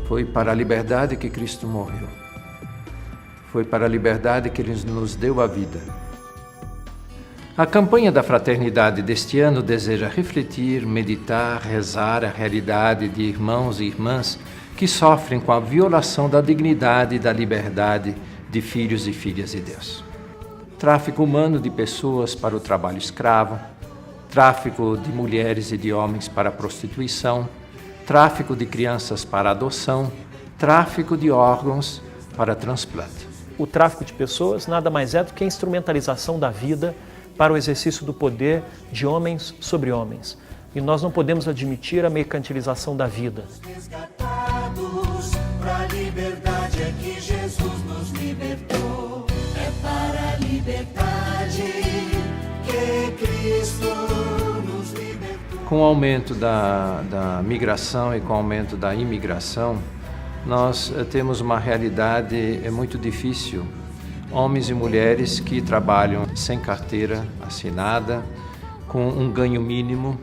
Foi para a liberdade que Cristo morreu. Foi para a liberdade que Ele nos deu a vida. A campanha da fraternidade deste ano deseja refletir, meditar, rezar a realidade de irmãos e irmãs que sofrem com a violação da dignidade e da liberdade de filhos e filhas de Deus. Tráfico humano de pessoas para o trabalho escravo, tráfico de mulheres e de homens para a prostituição, tráfico de crianças para adoção, tráfico de órgãos para transplante. O tráfico de pessoas nada mais é do que a instrumentalização da vida para o exercício do poder de homens sobre homens. E nós não podemos admitir a mercantilização da vida. Resgatados pra liberdade é que Jesus nos libertou. É para a liberdade que Cristo nos libertou. Com o aumento da migração e com o aumento da imigração, nós temos uma realidade muito difícil. Homens e mulheres que trabalham sem carteira assinada, com um ganho mínimo,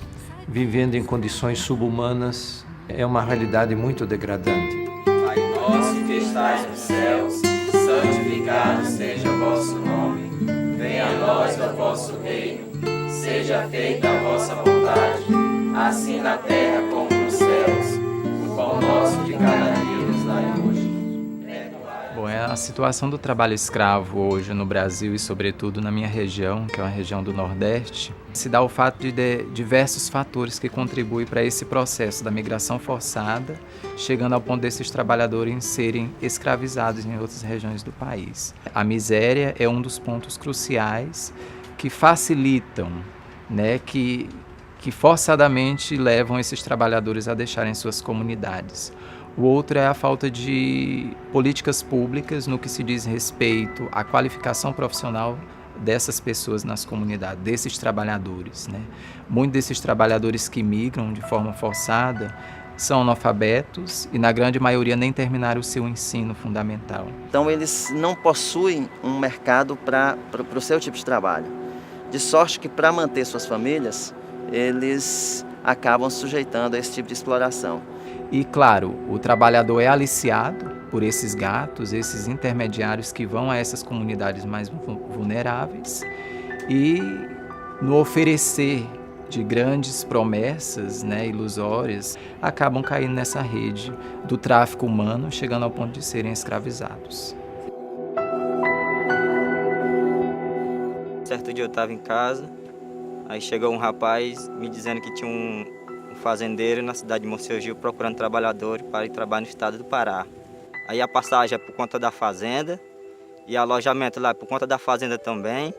vivendo em condições subhumanas, é uma realidade muito degradante. Pai nosso que estais nos céus, santificado seja o vosso nome. Venha a nós o vosso reino, seja feita a vossa vontade, assim na terra como nos céus. O pão nosso de cada dia nos dai hoje. Bom, a situação do trabalho escravo hoje no Brasil e sobretudo na minha região, que é uma região do Nordeste, se dá o fato de diversos fatores que contribuem para esse processo da migração forçada, chegando ao ponto desses trabalhadores serem escravizados em outras regiões do país. A miséria é um dos pontos cruciais que facilitam, que forçadamente levam esses trabalhadores a deixarem suas comunidades. O outro é a falta de políticas públicas no que se diz respeito à qualificação profissional dessas pessoas nas comunidades, desses trabalhadores. Muitos desses trabalhadores que migram de forma forçada são analfabetos e, na grande maioria, nem terminaram o seu ensino fundamental. Então, eles não possuem um mercado para o seu tipo de trabalho. De sorte que, para manter suas famílias, eles acabam sujeitando a esse tipo de exploração. E, claro, o trabalhador é aliciado por esses gatos, esses intermediários que vão a essas comunidades mais vulneráveis e, no oferecer de grandes promessas ilusórias, acabam caindo nessa rede do tráfico humano, chegando ao ponto de serem escravizados. Certo dia eu estava em casa, aí chegou um rapaz me dizendo que tinha um fazendeiro na cidade de Monsergil procurando trabalhadores para ir trabalhar no estado do Pará. Aí a passagem é por conta da fazenda e alojamento lá é por conta da fazenda também.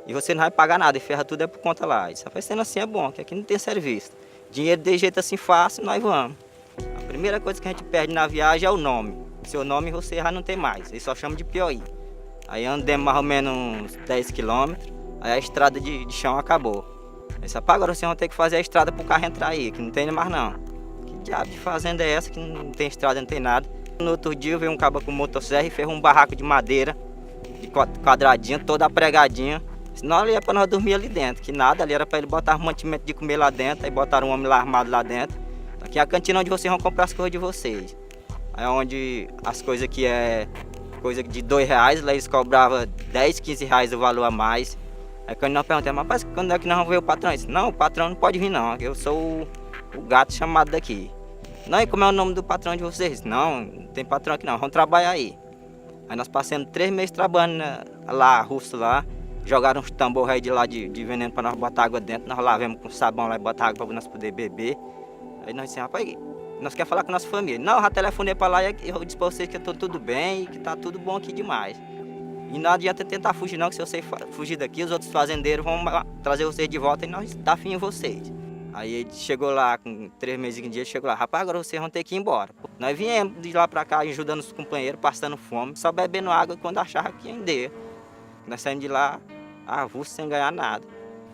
E você não vai pagar nada, e ferra tudo é por conta lá. Isso vai sendo assim é bom, que aqui não tem serviço. Dinheiro de jeito assim fácil, nós vamos. A primeira coisa que a gente perde na viagem é o nome. Seu nome você já não tem mais, eles só chamam de Piauí. Aí andamos mais ou menos uns 10 quilômetros, aí a estrada de chão acabou. Aí só agora vocês vão ter que fazer a estrada para o carro entrar aí, que não tem mais não. Que diabo de fazenda é essa que não tem estrada, não tem nada? No outro dia veio um cabo com motosserra e fez um barraco de madeira, de quadradinho, toda pregadinha. Senão ali é para nós dormir ali dentro, que nada, ali era para ele botar mantimento de comer lá dentro, aí botaram um homem lá armado lá dentro. Aqui é a cantina onde vocês vão comprar as coisas de vocês. Aí onde as coisas que é coisa de R$2, lá eles cobravam 10, 15 reais o valor a mais. Aí quando nós perguntamos, rapaz, quando é que nós vamos ver o patrão? Ele disse, não, o patrão não pode vir não, eu sou o gato chamado daqui. Não, e como é o nome do patrão de vocês? Não, não tem patrão aqui não, vamos trabalhar aí. Aí nós passamos 3 meses trabalhando lá, russo lá, jogaram uns tambores aí de lá de veneno para nós botar água dentro, nós lavamos com sabão lá e botar água para nós poder beber. Aí nós dissemos, rapaz, nós queremos falar com a nossa família. Não, eu já telefonei para lá e eu disse para vocês que eu estou tudo bem e que está tudo bom aqui demais. E não adianta tentar fugir não, que se você fugir daqui, os outros fazendeiros vão trazer vocês de volta e nós dá fim em vocês. Aí ele chegou lá, com 3 meses em dia, chegou lá, rapaz, agora vocês vão ter que ir embora. Nós viemos de lá para cá, ajudando os companheiros, passando fome, só bebendo água quando achava que ia ender. Nós saímos de lá, avulso, sem ganhar nada.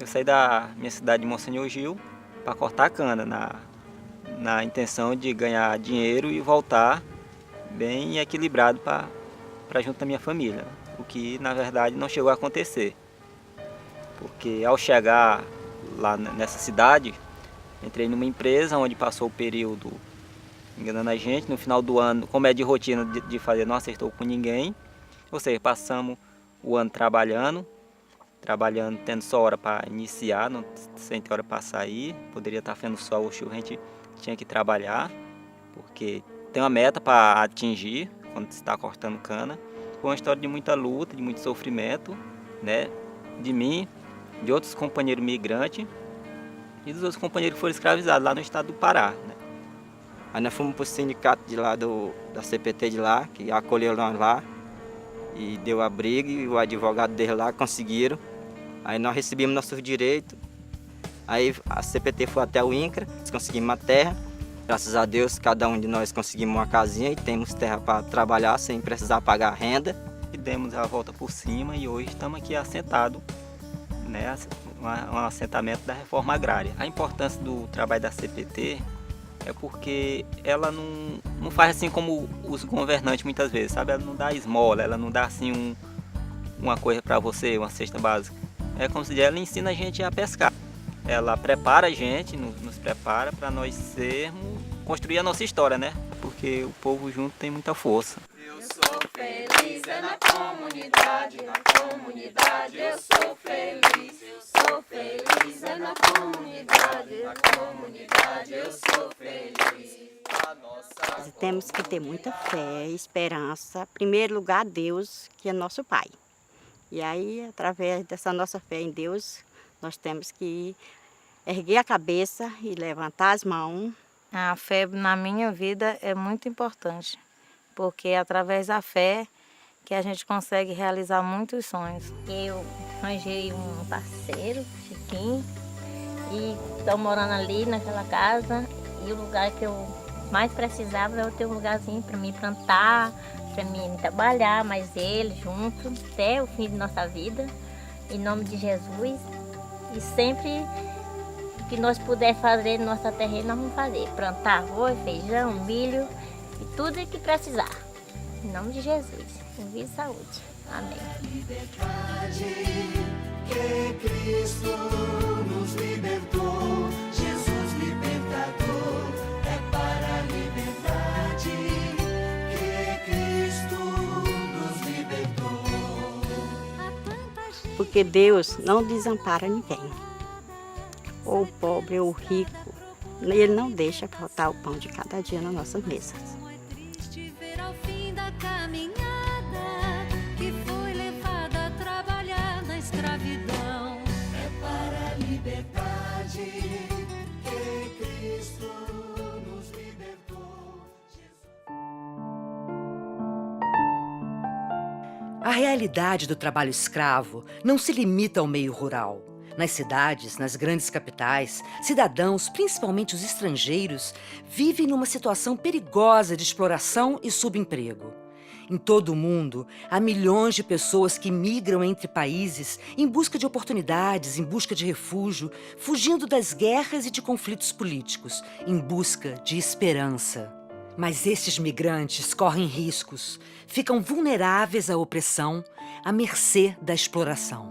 Eu saí da minha cidade de Monsenhor para cortar cana, na intenção de ganhar dinheiro e voltar bem equilibrado para junto da minha família. O que, na verdade, não chegou a acontecer. Porque ao chegar lá nessa cidade, entrei numa empresa onde passou o período enganando a gente. No final do ano, como é de rotina de fazer, não acertou com ninguém. Ou seja, passamos o ano trabalhando, tendo só hora para iniciar, não, sem ter hora para sair. Poderia estar fazendo sol ou chuva, a gente tinha que trabalhar, porque tem uma meta para atingir quando se está cortando cana. Foi uma história de muita luta, de muito sofrimento, né? De mim, de outros companheiros migrantes e dos outros companheiros que foram escravizados lá no estado do Pará, né? Aí nós fomos para o sindicato de lá, da CPT de lá, que acolheu nós lá e deu abrigo, e o advogado dele lá conseguiram. Aí nós recebemos nossos direitos. Aí a CPT foi até o INCRA, nós conseguimos uma terra. Graças a Deus, cada um de nós conseguimos uma casinha e temos terra para trabalhar sem precisar pagar renda. E demos a volta por cima e hoje estamos aqui assentados, né, um assentamento da reforma agrária. A importância do trabalho da CPT é porque ela não faz assim como os governantes muitas vezes, sabe? Ela não dá esmola, ela não dá assim uma coisa para você, uma cesta básica. É como se ela ensina a gente a pescar. Ela prepara a gente, nos prepara para nós construir a nossa história, né? Porque o povo junto tem muita força. Eu sou feliz, é na comunidade, eu sou feliz, é na comunidade, eu sou feliz. Temos que ter muita fé, esperança, em primeiro lugar Deus, que é nosso Pai. E aí, através dessa nossa fé em Deus, nós temos que erguer a cabeça e levantar as mãos. A fé na minha vida é muito importante, porque é através da fé que a gente consegue realizar muitos sonhos. Eu arranjei um parceiro, Chiquinho, e estou morando ali naquela casa, e o lugar que eu mais precisava é eu ter um lugarzinho para me plantar, para mim trabalhar, mais ele junto, até o fim de nossa vida, em nome de Jesus. E sempre que nós puder fazer na nossa terra, nós vamos fazer. Plantar arroz, feijão, milho e tudo que precisar. Em nome de Jesus. Com vida e saúde. Amém. Liberdade que Cristo nos libertou. Jesus libertador. É para a liberdade que Cristo nos libertou. Porque Deus não desampara ninguém. Ou o pobre ou o rico, Ele não deixa faltar o pão de cada dia nas nossas mesas. É triste ver ao fim da caminhada que foi levada a trabalhar na escravidão. É para a liberdade que Cristo nos libertou. A realidade do trabalho escravo não se limita ao meio rural. Nas cidades, nas grandes capitais, cidadãos, principalmente os estrangeiros, vivem numa situação perigosa de exploração e subemprego. Em todo o mundo, há milhões de pessoas que migram entre países em busca de oportunidades, em busca de refúgio, fugindo das guerras e de conflitos políticos, em busca de esperança. Mas estes migrantes correm riscos, ficam vulneráveis à opressão, à mercê da exploração.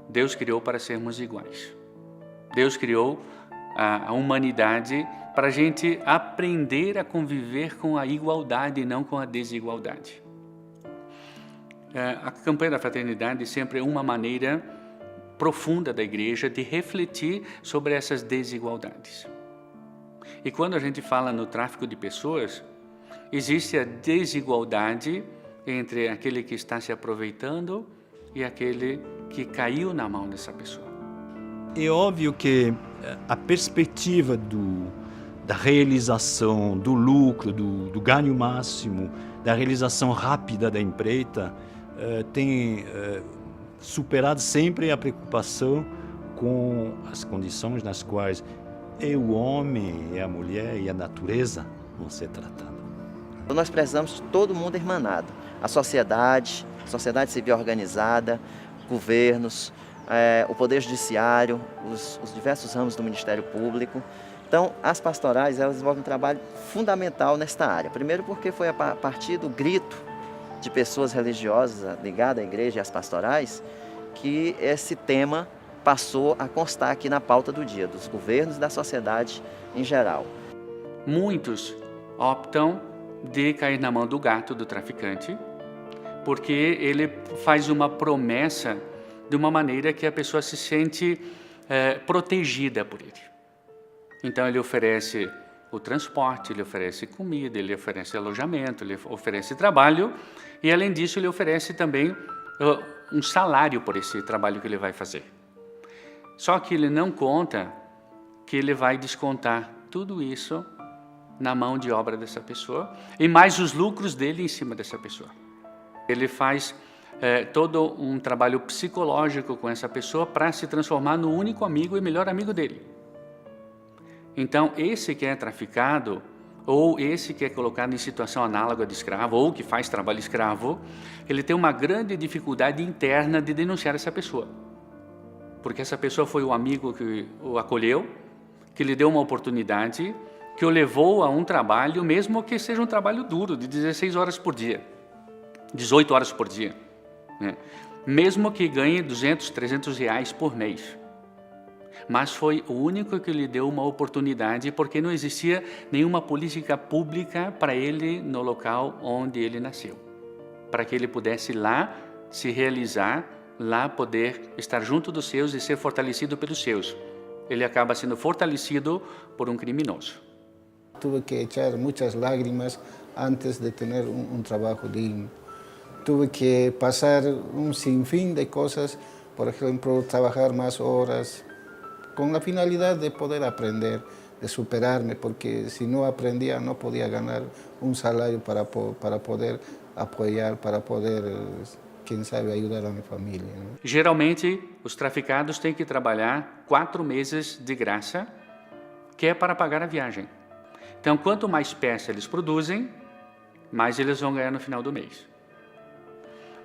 Deus criou para sermos iguais. Deus criou a humanidade para a gente aprender a conviver com a igualdade e não com a desigualdade. A campanha da fraternidade sempre é uma maneira profunda da igreja de refletir sobre essas desigualdades. E quando a gente fala no tráfico de pessoas, existe a desigualdade entre aquele que está se aproveitando e aquele que caiu na mão dessa pessoa. É óbvio que a perspectiva da realização, do lucro, do ganho máximo, da realização rápida da empreita, tem superado sempre a preocupação com as condições nas quais o homem, a mulher e a natureza vão ser tratados. Nós precisamos de todo mundo irmanado. A sociedade civil organizada, governos, o Poder Judiciário, os diversos ramos do Ministério Público. Então, as pastorais elas desenvolvem um trabalho fundamental nesta área. Primeiro porque foi a partir do grito de pessoas religiosas ligadas à igreja e às pastorais que esse tema passou a constar aqui na pauta do dia, dos governos e da sociedade em geral. Muitos optam de cair na mão do gato do traficante, porque ele faz uma promessa de uma maneira que a pessoa se sente protegida por ele. Então ele oferece o transporte, ele oferece comida, ele oferece alojamento, ele oferece trabalho e, além disso, ele oferece também um salário por esse trabalho que ele vai fazer. Só que ele não conta que ele vai descontar tudo isso na mão de obra dessa pessoa e mais os lucros dele em cima dessa pessoa. Ele faz todo um trabalho psicológico com essa pessoa para se transformar no único amigo e melhor amigo dele. Então, esse que é traficado, ou esse que é colocado em situação análoga de escravo, ou que faz trabalho escravo, ele tem uma grande dificuldade interna de denunciar essa pessoa. Porque essa pessoa foi o amigo que o acolheu, que lhe deu uma oportunidade, que o levou a um trabalho, mesmo que seja um trabalho duro, de 16 horas por dia, 18 horas por dia, né? Mesmo que ganhe 200, 300 reais por mês. Mas foi o único que lhe deu uma oportunidade, porque não existia nenhuma política pública para ele no local onde ele nasceu. Para que ele pudesse lá se realizar, lá poder estar junto dos seus e ser fortalecido pelos seus. Ele acaba sendo fortalecido por um criminoso. Tuve que echar muchas lágrimas antes de tener un trabajo digno. Tuve que pasar un sinfín de cosas, por ejemplo, trabajar más horas, con la finalidad de poder aprender, de superarme, porque si no aprendía no podía ganar un salario para poder apoyar, para poder, quem sabe, ajudar a minha família, né? Geralmente, os traficados têm que trabalhar 4 meses de graça, que é para pagar a viagem. Então, quanto mais peça eles produzem, mais eles vão ganhar no final do mês.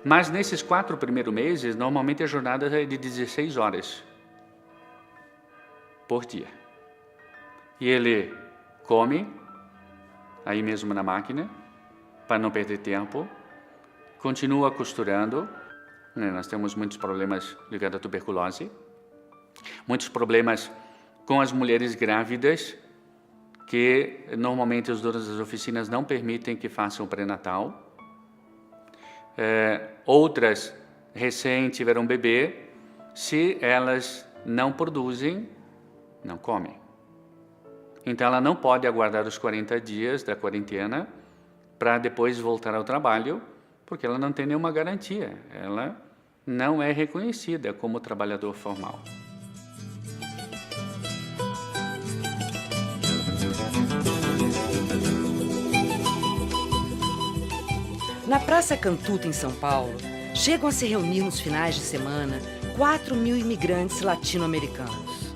Mas nesses 4 primeiros meses, normalmente a jornada é de 16 horas por dia. E ele come, aí mesmo na máquina, para não perder tempo, continua costurando, né? Nós temos muitos problemas ligados à tuberculose, muitos problemas com as mulheres grávidas, que normalmente os donos das oficinas não permitem que façam o pré-natal. Outras recém tiveram um bebê, se elas não produzem, não comem. Então ela não pode aguardar os 40 dias da quarentena para depois voltar ao trabalho, porque ela não tem nenhuma garantia. Ela não é reconhecida como trabalhador formal. Na Praça Cantuta, em São Paulo, chegam a se reunir nos finais de semana 4.000 imigrantes latino-americanos.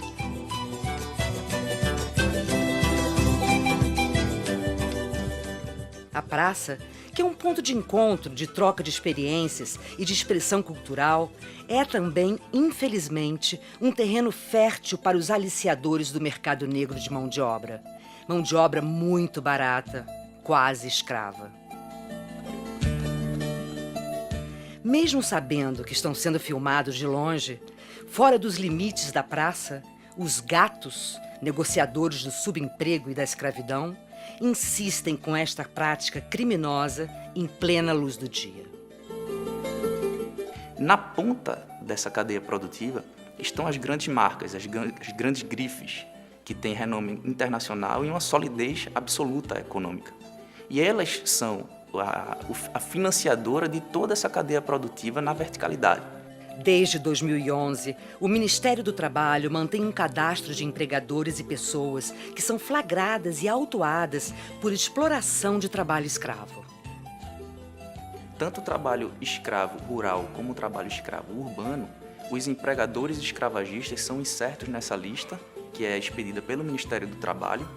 A praça, que é um ponto de encontro, de troca de experiências e de expressão cultural, é também, infelizmente, um terreno fértil para os aliciadores do mercado negro de mão de obra. Mão de obra muito barata, quase escrava. Mesmo sabendo que estão sendo filmados de longe, fora dos limites da praça, os gatos, negociadores do subemprego e da escravidão, insistem com esta prática criminosa em plena luz do dia. Na ponta dessa cadeia produtiva estão as grandes marcas, as grandes grifes, que têm renome internacional e uma solidez absoluta econômica. E elas são a financiadora de toda essa cadeia produtiva na verticalidade. Desde 2011, o Ministério do Trabalho mantém um cadastro de empregadores e pessoas que são flagradas e autuadas por exploração de trabalho escravo. Tanto o trabalho escravo rural como o trabalho escravo urbano, os empregadores escravagistas são insertos nessa lista, que é expedida pelo Ministério do Trabalho,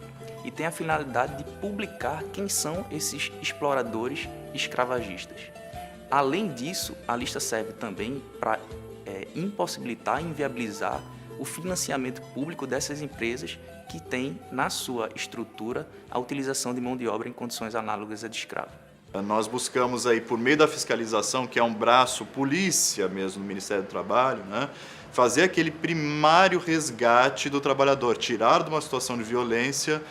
e tem a finalidade de publicar quem são esses exploradores escravagistas. Além disso, a lista serve também para impossibilitar e inviabilizar o financiamento público dessas empresas que têm na sua estrutura a utilização de mão de obra em condições análogas a de escravo. Nós buscamos aí, por meio da fiscalização, que é um braço polícia mesmo do Ministério do Trabalho, né, fazer aquele primário resgate do trabalhador, tirar de uma situação de violência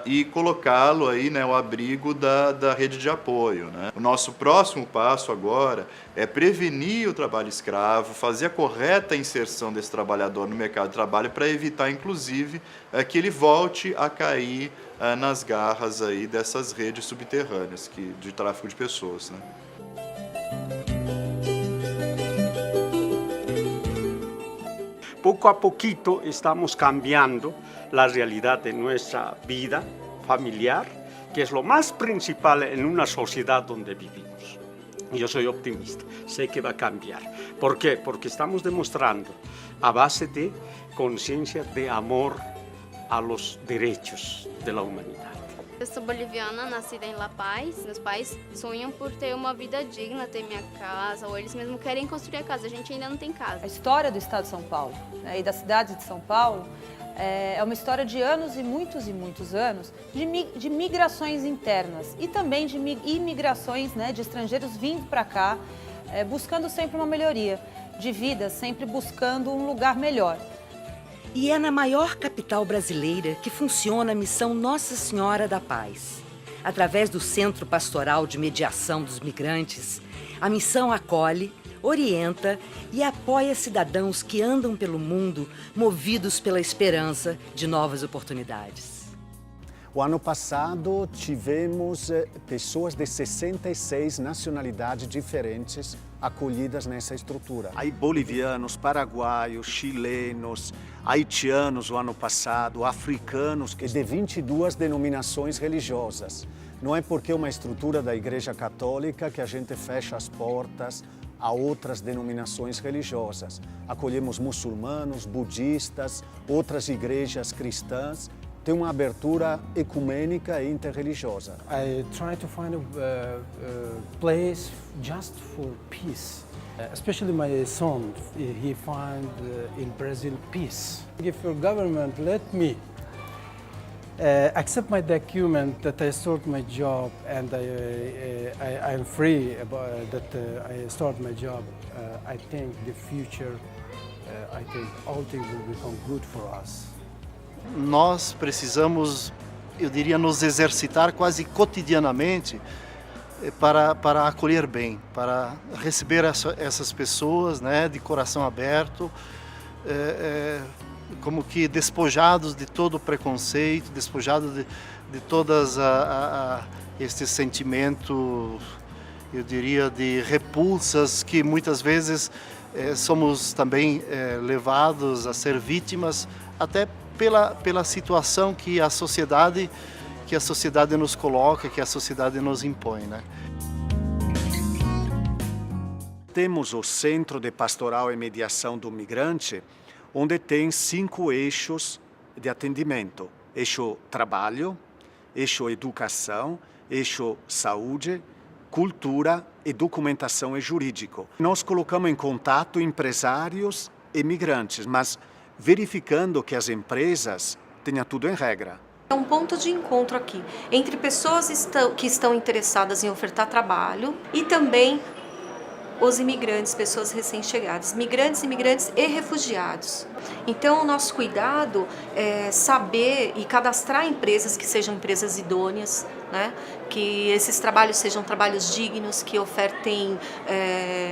e colocá-lo aí, né, ao abrigo da rede de apoio, né? O nosso próximo passo agora é prevenir o trabalho escravo, fazer a correta inserção desse trabalhador no mercado de trabalho para evitar, inclusive, que ele volte a cair nas garras aí dessas redes subterrâneas de tráfico de pessoas, né? Poco a poquito estamos cambiando la realidad de nuestra vida familiar, que es lo más principal en una sociedad donde vivimos. Yo soy optimista, sé que va a cambiar. ¿Por qué? Porque estamos demostrando a base de conciencia de amor a los derechos de la humanidad. Eu sou boliviana, nascida em La Paz. Meus pais sonham por ter uma vida digna, ter minha casa, ou eles mesmo querem construir a casa. A gente ainda não tem casa. A história do estado de São Paulo, né, e da cidade de São Paulo é uma história de anos e muitos anos de migrações internas e também de imigrações, né, de estrangeiros vindo para cá, buscando sempre uma melhoria de vida, sempre buscando um lugar melhor. E é na maior capital brasileira que funciona a missão Nossa Senhora da Paz. Através do Centro Pastoral de Mediação dos Migrantes, a missão acolhe, orienta e apoia cidadãos que andam pelo mundo movidos pela esperança de novas oportunidades. O ano passado tivemos pessoas de 66 nacionalidades diferentes acolhidas nessa estrutura. Aí bolivianos, paraguaios, chilenos, haitianos o ano passado, africanos, e de 22 denominações religiosas. Não é porque é uma estrutura da Igreja Católica que a gente fecha as portas a outras denominações religiosas. Acolhemos muçulmanos, budistas, outras igrejas cristãs. Tem uma abertura ecumênica e interreligiosa. I try to find a place just for peace. Especially my son, he find in Brazil peace. If your government let me accept my document that I start my job and I'm free about that I start my job, I think the future, I think all things will become good for us. Nós precisamos, eu diria, nos exercitar quase cotidianamente para acolher bem, para receber essas pessoas, né, de coração aberto, como que despojados de todo o preconceito, despojados de todas esses sentimentos, eu diria, de repulsas que muitas vezes somos também levados a ser vítimas, até pela situação que a sociedade nos coloca, que a sociedade nos impõe, né? Temos o Centro de Pastoral e Mediação do Migrante, onde tem 5 eixos de atendimento. Eixo trabalho, eixo educação, eixo saúde, cultura e documentação e jurídico. Nós colocamos em contato empresários e migrantes, mas verificando que as empresas tenham tudo em regra. É um ponto de encontro aqui entre pessoas que estão interessadas em ofertar trabalho e também os imigrantes, pessoas recém-chegadas, migrantes, imigrantes e refugiados. Então, o nosso cuidado é saber e cadastrar empresas que sejam empresas idôneas, né? Que esses trabalhos sejam trabalhos dignos, que ofertem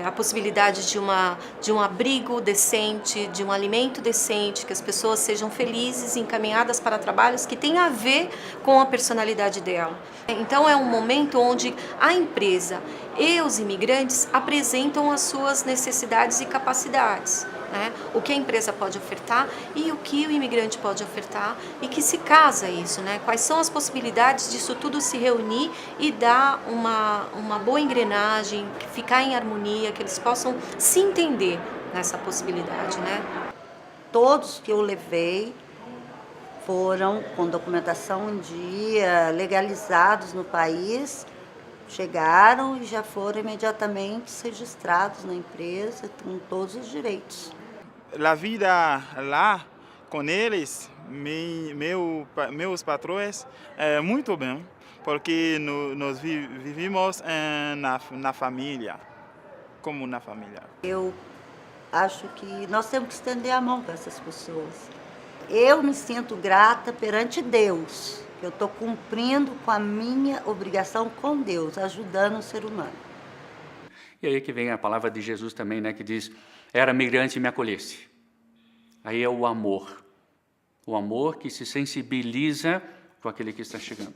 a possibilidade de um abrigo decente, de um alimento decente, que as pessoas sejam felizes e encaminhadas para trabalhos que tenham a ver com a personalidade dela. Então, é um momento onde a empresa e os imigrantes apresentam as suas necessidades e capacidades, né? O que a empresa pode ofertar e o que o imigrante pode ofertar e que se casa isso, né? Quais são as possibilidades disso tudo se reunir e dar uma boa engrenagem, ficar em harmonia, que eles possam se entender nessa possibilidade, né? Todos que eu levei foram com documentação em dia, legalizados no país, chegaram e já foram imediatamente registrados na empresa com todos os direitos. A vida lá com eles, meus patrões, é muito bem, porque nós vivimos na família, como na família. Eu acho que nós temos que estender a mão para essas pessoas. Eu me sinto grata perante Deus, que eu estou cumprindo com a minha obrigação com Deus, ajudando o ser humano. E aí que vem a palavra de Jesus também, né, que diz, era migrante e me acolhesse. Aí é o amor que se sensibiliza com aquele que está chegando.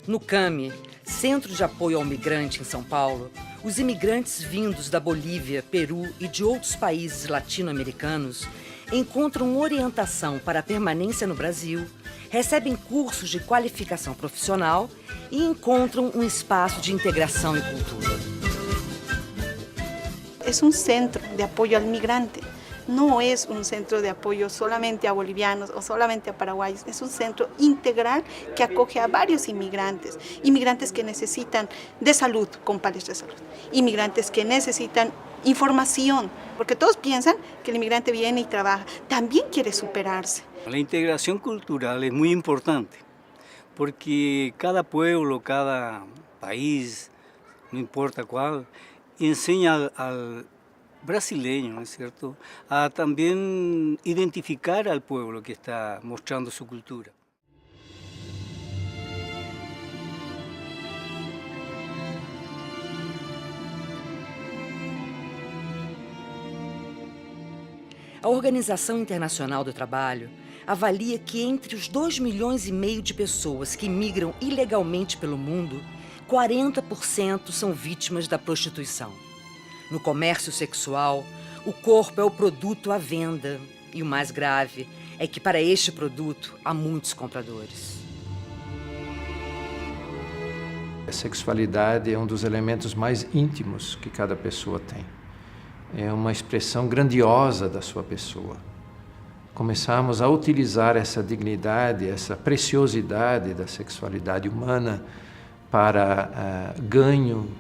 No CAMI, Centro de Apoio ao Migrante em São Paulo, os imigrantes vindos da Bolívia, Peru e de outros países latino-americanos encontram orientação para a permanência no Brasil, recebem cursos de qualificação profissional e encontram um espaço de integração e cultura. É um centro de apoio ao migrante. No es un centro de apoyo solamente a bolivianos o solamente a paraguayos, es un centro integral que acoge a varios inmigrantes, inmigrantes que necesitan de salud, con planes de salud, inmigrantes que necesitan información, porque todos piensan que el inmigrante viene y trabaja, también quiere superarse. La integración cultural es muy importante, porque cada pueblo, cada país, no importa cuál, enseña al brasileño, ¿no es cierto?, a también identificar al pueblo que está mostrando su cultura. A Organização Internacional do Trabalho avalia que entre os 2,5 milhões de pessoas que migram ilegalmente pelo mundo, 40% são vítimas da prostituição. No comércio sexual, o corpo é o produto à venda. E o mais grave é que para este produto há muitos compradores. A sexualidade é um dos elementos mais íntimos que cada pessoa tem. É uma expressão grandiosa da sua pessoa. Começamos a utilizar essa dignidade, essa preciosidade da sexualidade humana para ganho,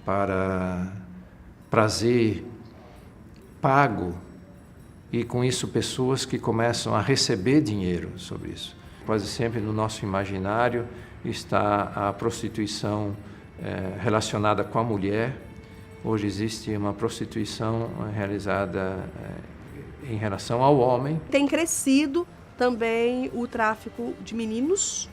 para prazer pago, e com isso pessoas que começam a receber dinheiro sobre isso. Quase sempre no nosso imaginário está a prostituição relacionada com a mulher. Hoje existe uma prostituição realizada em relação ao homem. Tem crescido também o tráfico de meninos,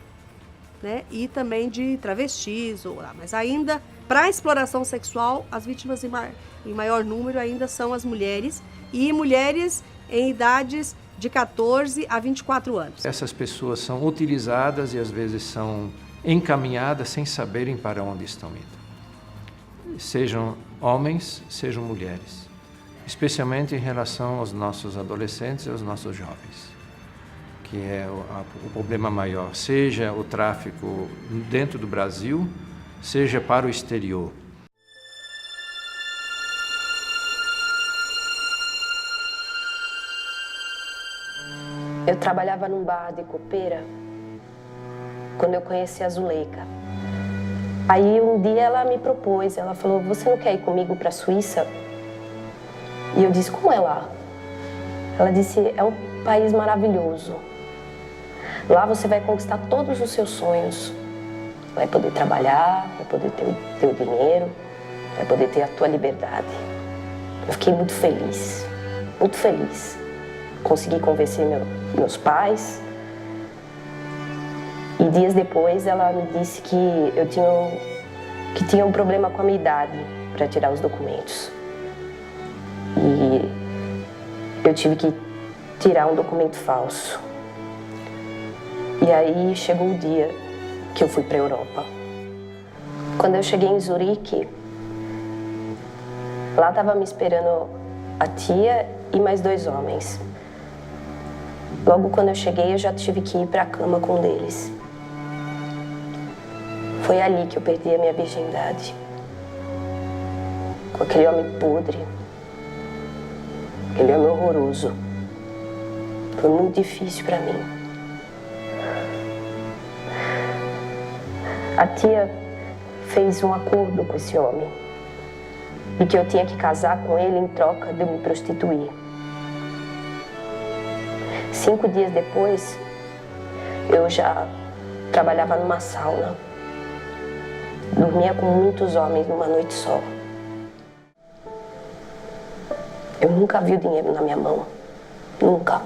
né, e também de travestis, mas ainda para a exploração sexual, as vítimas em maior número ainda são as mulheres, e mulheres em idades de 14 a 24 anos. Essas pessoas são utilizadas e às vezes são encaminhadas sem saberem para onde estão indo. Sejam homens, sejam mulheres, especialmente em relação aos nossos adolescentes e aos nossos jovens, que é o problema maior, seja o tráfico dentro do Brasil, seja para o exterior. Eu trabalhava num bar de copeira quando eu conheci a Zuleika. Aí um dia ela me propôs, ela falou, você não quer ir comigo para a Suíça? E eu disse, como é lá? Ela disse, é um país maravilhoso. Lá você vai conquistar todos os seus sonhos. Vai poder trabalhar, vai poder ter o dinheiro, vai poder ter a tua liberdade. Eu fiquei muito feliz, muito feliz. Consegui convencer meus pais. E dias depois ela me disse que eu tinha um problema com a minha idade para tirar os documentos. E eu tive que tirar um documento falso. E aí chegou o dia que eu fui para a Europa. Quando eu cheguei em Zurique, lá estava me esperando a tia e mais 2 homens. Logo quando eu cheguei, eu já tive que ir para a cama com um deles. Foi ali que eu perdi a minha virgindade. Com aquele homem podre. Aquele homem horroroso. Foi muito difícil para mim. A tia fez um acordo com esse homem. E que eu tinha que casar com ele em troca de eu me prostituir. 5 dias depois, eu já trabalhava numa sauna do dormia com muitos homens numa noite só. Eu nunca vi o dinheiro na minha mão. Nunca.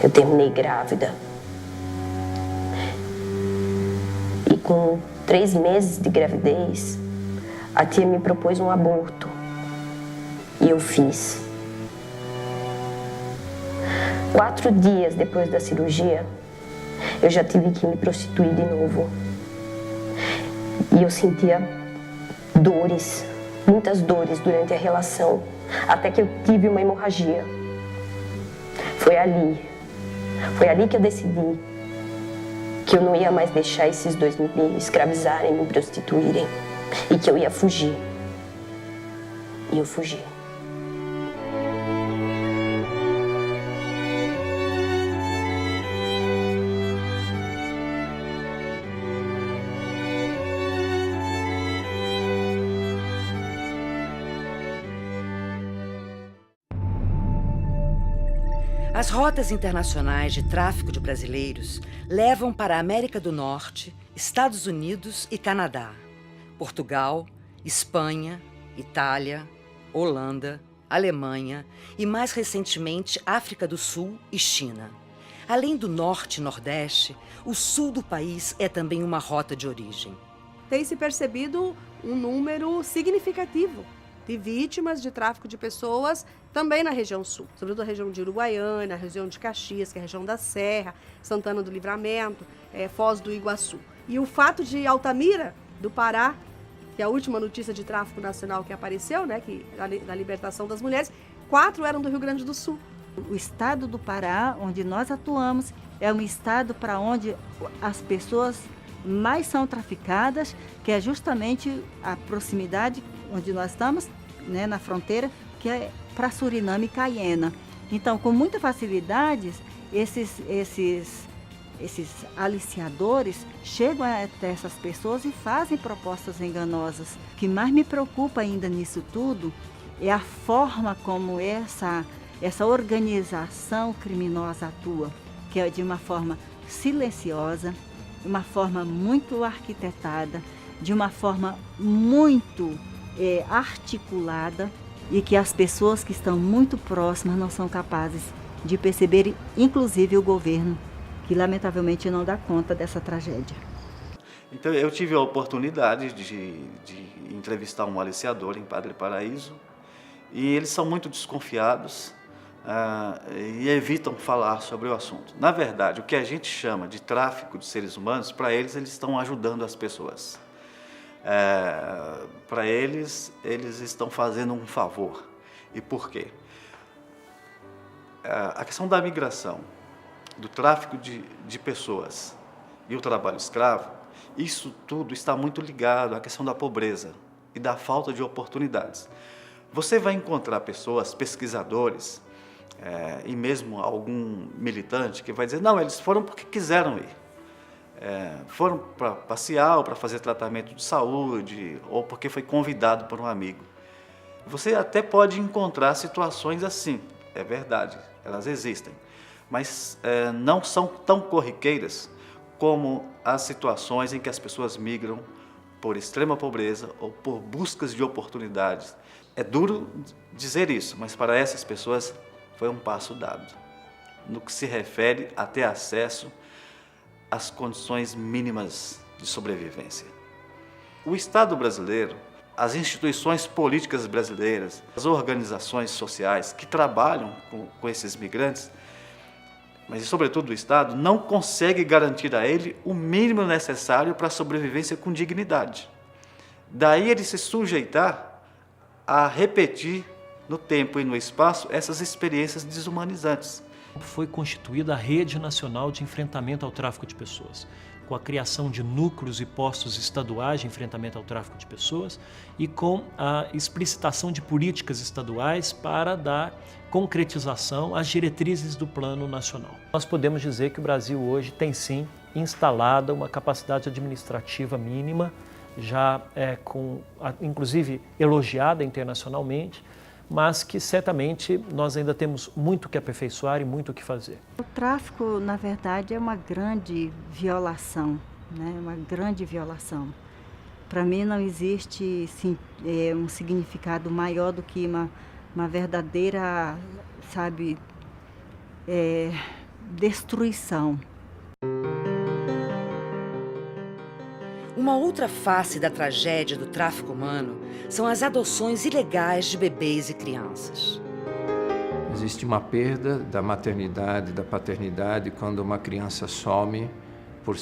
Eu terminei grávida. E com 3 meses de gravidez, a tia me propôs um aborto. E eu fiz. 4 dias depois da cirurgia, eu já tive que me prostituir de novo. E eu sentia dores, muitas dores durante a relação, até que eu tive uma hemorragia. Foi ali que eu decidi que eu não ia mais deixar esses dois me escravizarem, me prostituírem, e que eu ia fugir. E eu fugi. As rotas internacionais de tráfico de brasileiros levam para a América do Norte, Estados Unidos e Canadá, Portugal, Espanha, Itália, Holanda, Alemanha e, mais recentemente, África do Sul e China. Além do Norte e Nordeste, o sul do país é também uma rota de origem. Tem se percebido um número significativo de vítimas de tráfico de pessoas também na região sul, sobretudo a região de Uruguaiana, a região de Caxias, que é a região da Serra, Santana do Livramento, Foz do Iguaçu. E o fato de Altamira, do Pará, que é a última notícia de tráfico nacional que apareceu, né, da libertação das mulheres, 4 eram do Rio Grande do Sul. O estado do Pará, onde nós atuamos, é um estado para onde as pessoas mais são traficadas, que é justamente a proximidade onde nós estamos, né, na fronteira, que é para Suriname e Caiena. Então, com muita facilidade, esses aliciadores chegam até essas pessoas e fazem propostas enganosas. O que mais me preocupa ainda nisso tudo é a forma como essa organização criminosa atua, que é de uma forma silenciosa, de uma forma muito arquitetada, de uma forma muito articulada, e que as pessoas que estão muito próximas não são capazes de perceber, inclusive o governo, que lamentavelmente não dá conta dessa tragédia. Então eu tive a oportunidade de entrevistar um aliciador em Padre Paraíso, e eles são muito desconfiados e evitam falar sobre o assunto. Na verdade, o que a gente chama de tráfico de seres humanos, para eles estão ajudando as pessoas. Para eles estão fazendo um favor. E por quê? A questão da migração, do tráfico de pessoas e o trabalho escravo, isso tudo está muito ligado à questão da pobreza e da falta de oportunidades. Você vai encontrar pessoas, pesquisadores, e mesmo algum militante que vai dizer, não, eles foram porque quiseram ir. Foram para passear ou para fazer tratamento de saúde ou porque foi convidado por um amigo. Você até pode encontrar situações assim, é verdade, elas existem, mas não são tão corriqueiras como as situações em que as pessoas migram por extrema pobreza ou por buscas de oportunidades. É duro dizer isso, mas para essas pessoas foi um passo dado, no que se refere a ter acesso às condições mínimas de sobrevivência. O Estado brasileiro, as instituições políticas brasileiras, as organizações sociais que trabalham com esses migrantes, mas sobretudo o Estado, não consegue garantir a ele o mínimo necessário para a sobrevivência com dignidade. Daí ele se sujeitar a repetir no tempo e no espaço essas experiências desumanizantes. Foi constituída a Rede Nacional de Enfrentamento ao Tráfico de Pessoas, com a criação de núcleos e postos estaduais de enfrentamento ao tráfico de pessoas e com a explicitação de políticas estaduais para dar concretização às diretrizes do Plano Nacional. Nós podemos dizer que o Brasil hoje tem sim instalada uma capacidade administrativa mínima, já inclusive elogiada internacionalmente, mas que certamente nós ainda temos muito que aperfeiçoar e muito o que fazer. O tráfico, na verdade, é uma grande violação, né? Uma grande violação. Para mim não existe um significado maior do que uma verdadeira, sabe, destruição. Uma outra face da tragédia do tráfico humano são as adoções ilegais de bebês e crianças. Existe uma perda da maternidade, da paternidade, quando uma criança some por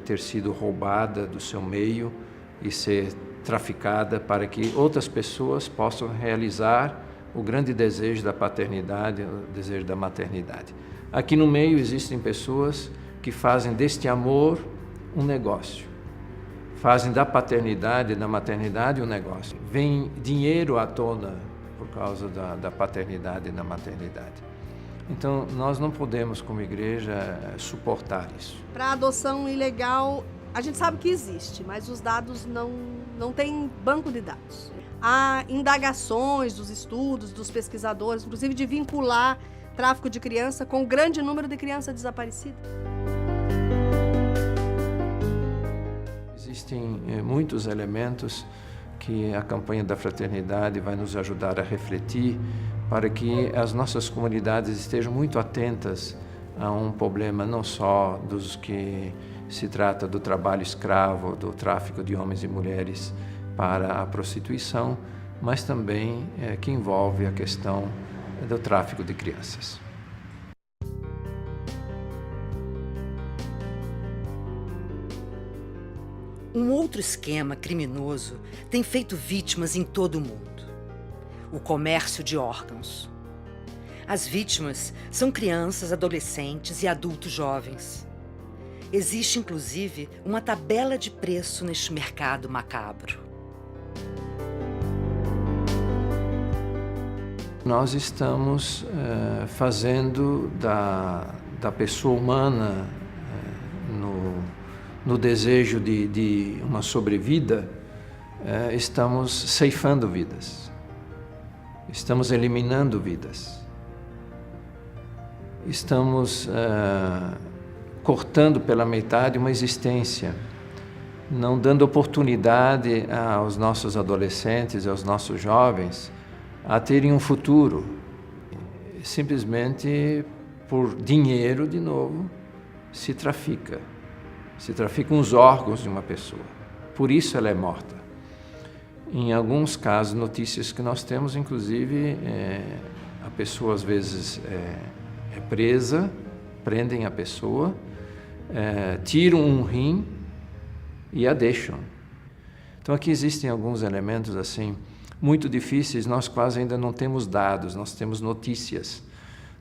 ter sido roubada do seu meio e ser traficada para que outras pessoas possam realizar o grande desejo da paternidade, o desejo da maternidade. Aqui no meio existem pessoas que fazem deste amor um negócio. Fazem da paternidade e da maternidade um negócio. Vem dinheiro à tona por causa da paternidade e da maternidade. Então, nós não podemos, como igreja, suportar isso. Para a adoção ilegal, a gente sabe que existe, mas os dados não tem banco de dados. Há indagações dos estudos, dos pesquisadores, inclusive de vincular tráfico de criança com o grande número de crianças desaparecidas. Existem muitos elementos que a campanha da fraternidade vai nos ajudar a refletir para que as nossas comunidades estejam muito atentas a um problema não só dos que se trata do trabalho escravo, do tráfico de homens e mulheres para a prostituição, mas também que envolve a questão do tráfico de crianças. Um outro esquema criminoso tem feito vítimas em todo o mundo: o comércio de órgãos. As vítimas são crianças, adolescentes e adultos jovens. Existe, inclusive, uma tabela de preço neste mercado macabro. Nós estamos fazendo da pessoa humana no desejo de uma sobrevida, estamos ceifando vidas, estamos eliminando vidas, estamos cortando pela metade uma existência, não dando oportunidade aos nossos adolescentes e aos nossos jovens a terem um futuro, simplesmente por dinheiro, de novo, se traficam os órgãos de uma pessoa. Por isso ela é morta. Em alguns casos, notícias que nós temos, inclusive, a pessoa às vezes é presa, prendem a pessoa, tiram um rim e a deixam. Então aqui existem alguns elementos assim muito difíceis, nós quase ainda não temos dados, nós temos notícias.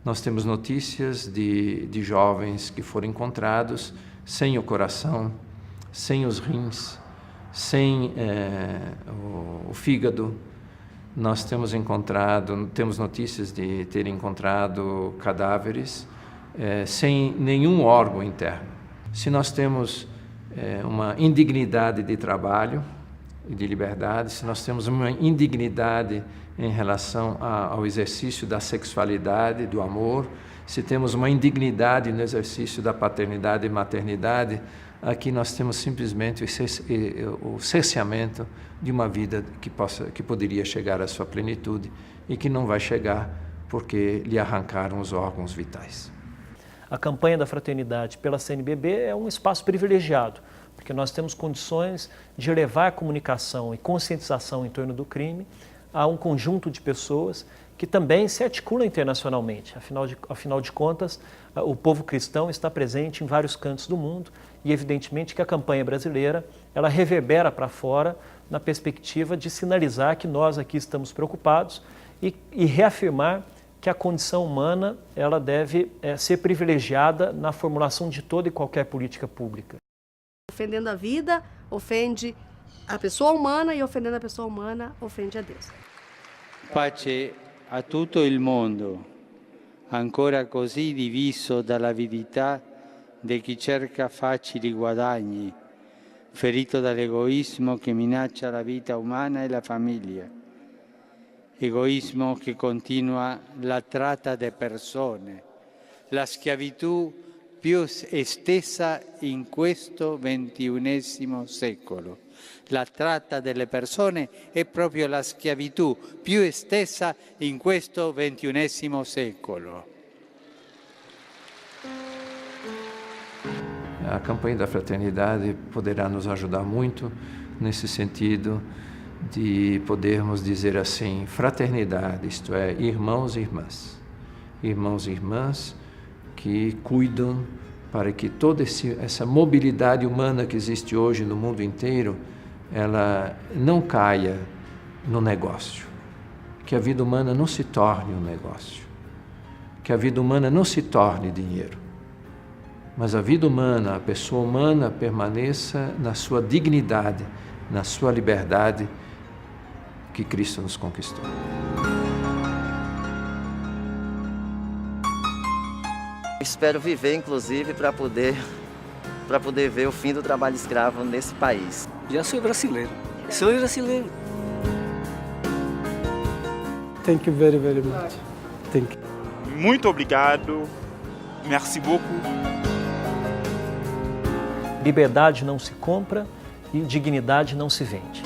Nós temos notícias de jovens que foram encontrados sem o coração, sem os rins, sem o fígado. Nós temos notícias de terem encontrado cadáveres sem nenhum órgão interno. Se nós temos uma indignidade de trabalho e de liberdade, se nós temos uma indignidade em relação ao exercício da sexualidade, do amor, se temos uma indignidade no exercício da paternidade e maternidade, aqui nós temos simplesmente o cerceamento de uma vida que poderia chegar à sua plenitude e que não vai chegar porque lhe arrancaram os órgãos vitais. A campanha da Fraternidade pela CNBB é um espaço privilegiado, porque nós temos condições de levar a comunicação e conscientização em torno do crime a um conjunto de pessoas que também se articulam internacionalmente. Afinal de contas, o povo cristão está presente em vários cantos do mundo e, evidentemente, que a campanha brasileira ela reverbera para fora na perspectiva de sinalizar que nós aqui estamos preocupados e reafirmar que a condição humana ela deve ser privilegiada na formulação de toda e qualquer política pública. Ofendendo a vida, ofende a pessoa humana, e ofendendo a pessoa humana, ofende a Deus. Pace a tutto il mondo, ancora così diviso dall'avidità di chi cerca facili guadagni, ferito dall'egoismo che minaccia la vita umana e la famiglia. egoísmo que continua la trata de persone, la schiavitù più estesa in questo XXI secolo. La tratta delle persone è proprio la schiavitù più estesa in questo XXI secolo. A campanha da fraternidade poderá nos ajudar muito nesse sentido de podermos dizer assim, fraternidade, isto é, irmãos e irmãs. Irmãos e irmãs que cuidam para que toda essa mobilidade humana que existe hoje no mundo inteiro, ela não caia no negócio. Que a vida humana não se torne um negócio. Que a vida humana não se torne dinheiro. Mas a vida humana, a pessoa humana permaneça na sua dignidade, na sua liberdade que Cristo nos conquistou. Espero viver, inclusive, para poder ver o fim do trabalho escravo nesse país. Já sou brasileiro. Sou brasileiro. Thank you very, very much. Thank you. Muito obrigado. Merci beaucoup. Liberdade não se compra e dignidade não se vende.